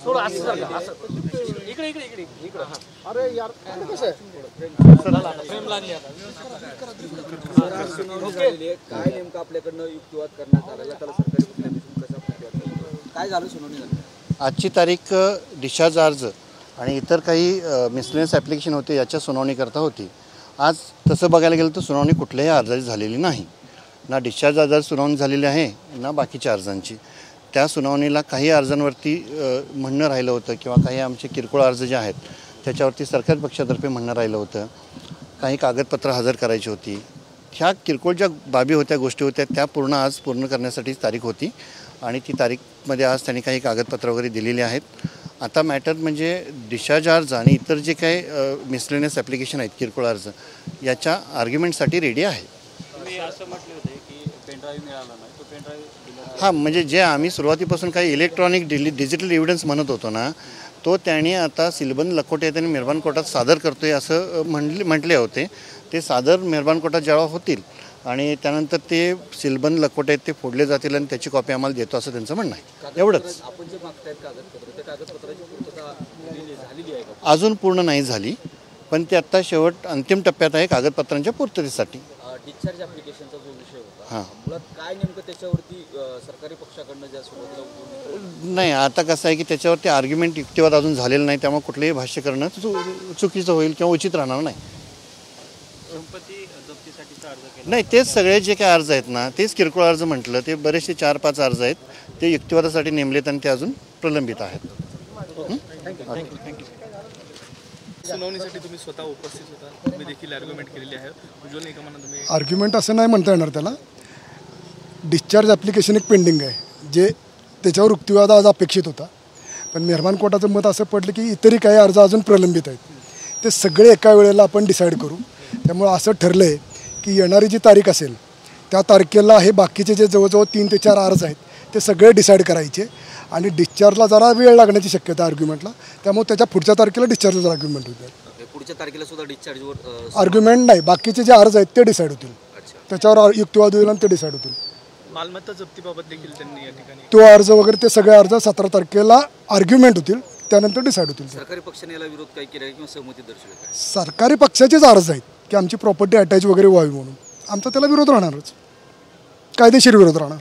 थोडं असं सारखं असं इकडे इकडे इकडे इकडे अरे यार कसं आहे फ्रेम लागली आता काय नेमकं आपल्याकडनं युक्तिवाद करण्यात आलेला त्याला सरकारी वकिलांपासून कसा काय झालं सुनावणी झाली? आजची तारीख डिस्चार्ज अर्ज आणि इतर काही मिसलेनियस ॲप्लिकेशन होते याच्या सुनावणीकरता होती. आज तसं बघायला गेलं तर सुनावणी कुठल्याही अर्जाची झालेली नाही. ना डिस्चार्ज अर्जाची सुनावणी झालेली आहे ना बाकीच्या अर्जांची. त्या सुनावणीला काही अर्जांवरती म्हणणं राहिलं होतं किंवा काही आमचे किरकोळ अर्ज जे आहेत त्याच्यावरती सरकारी पक्षातर्फे म्हणणं राहिलं होतं. काही कागदपत्र हजर करायची होती. ह्या किरकोळ ज्या बाबी होत्या गोष्टी होत्या त्या आज पूर्ण करण्यासाठीच तारीख होती आणि ती तारीखमध्ये आज त्यांनी काही कागदपत्र वगैरे दिलेली आहेत. आता मॅटर म्हणजे डिस्चार्ज अर्ज आणि इतर जे काही मिसलेनियस ॲप्लिकेशन आहेत किरकोळ अर्ज याच्या आर्ग्युमेंटसाठी रेडी आहे. असं म्हटले होते की पेनड्राईव्ह मिळाला नाही तो पेनड्राईव्ह हां म्हणजे जे आम्ही सुरुवातीपासून काही इलेक्ट्रॉनिक डिजिटल एव्हिडन्स म्हणत होतो ना तो त्यांनी आता सिलबंद लखोटे त्यांनी मेहरबान कोर्टात सादर करतोय असं म्हटले होते. ते सादर मेहरबान कोर्टात जेव्हा होतील आणि त्यानंतर ते सिलबंद लखोटे आहेत ते फोडले जातील आणि त्याची कॉपी आम्हाला देतो असं त्यांचं म्हणणं आहे. एवढंच. आपण जे मागतायत कागदपत्र त्या कागदपत्राची पूर्तता झालेली आहे का? अजून पूर्ण नाही झाली पण ते आत्ता शेवट अंतिम टप्प्यात आहे कागदपत्रांच्या पूर्ततेसाठी. डिस्चार्ज ॲप्लिकेशनचा जो विषय होता हां मुळात काय नेमकं त्याच्यावरती सरकारी पक्षाकडनं ज्या सुरुवातीला नाही आता कसं आहे की त्याच्यावरती आर्ग्युमेंट युक्तिवाद अजून झालेलं नाही त्यामुळे कुठलंही भाष्य करणं चुकीचं होईल किंवा उचित राहणार नाही. संपत्ती जप्तीसाठीचा अर्ज केला नाही तेच सगळे जे काही अर्ज आहेत ना तेच किरकोळ अर्ज म्हटलं ते बरेचसे 4-5 अर्ज आहेत ते युक्तिवादासाठी नेमलेत आणि ते अजून प्रलंबित आहेत. सुनावणीसाठी तुम्ही स्वतः उपस्थित होता, तुम्ही देखील आर्ग्युमेंट केलेली आहे. उज्ज्वल निकमांना तुम्ही आर्ग्युमेंट असं नाही म्हणता येणार त्याला. डिस्चार्ज ॲप्लिकेशन एक पेंडिंग आहे जे त्याच्यावर युक्तिवाद आज अपेक्षित होता पण मेहरबान कोर्टाचं मत असं पडलं की इतरही काही अर्ज अजून प्रलंबित आहेत ते सगळे एका वेळेला आपण डिसाईड करू. त्यामुळं असं ठरलं आहे की येणारी जी तारीख असेल त्या तारखेला हे बाकीचे जे जवळजवळ 3 ते 4 अर्ज आहेत ते सगळे डिसाईड करायचे आणि डिस्चार्जला जरा वेळ लागण्याची शक्यता आर्ग्युमेंटला त्यामुळे त्याच्या पुढच्या तारखेला डिस्चार्जला आर्ग्युमेंट होईल. पुढच्या तारखेला सुद्धा डिस्चार्जवर आर्ग्युमेंट नाही बाकीचे जे अर्ज आहेत ते डिसाईड होतील. त्याच्यावर युक्तिवाद होईल आणि ते डिसाईड होतील. मालमत्ता जप्तीबाबत देखील त्यांनी या ठिकाणी तो अर्ज वगैरे ते सगळे अर्ज 17 तारखेला आर्ग्युमेंट होतील त्यानंतर डिसाईड होतील. सरकारी पक्षाने याला विरोध काय केला किंवा सहमती दर्शवली काय? सरकारी पक्षाचेच अर्ज आहेत की आमची प्रॉपर्टी अटॅच वगैरे व्हावी म्हणून आमचा त्याला विरोध राहणारच कायदेशीर विरोध राहणार.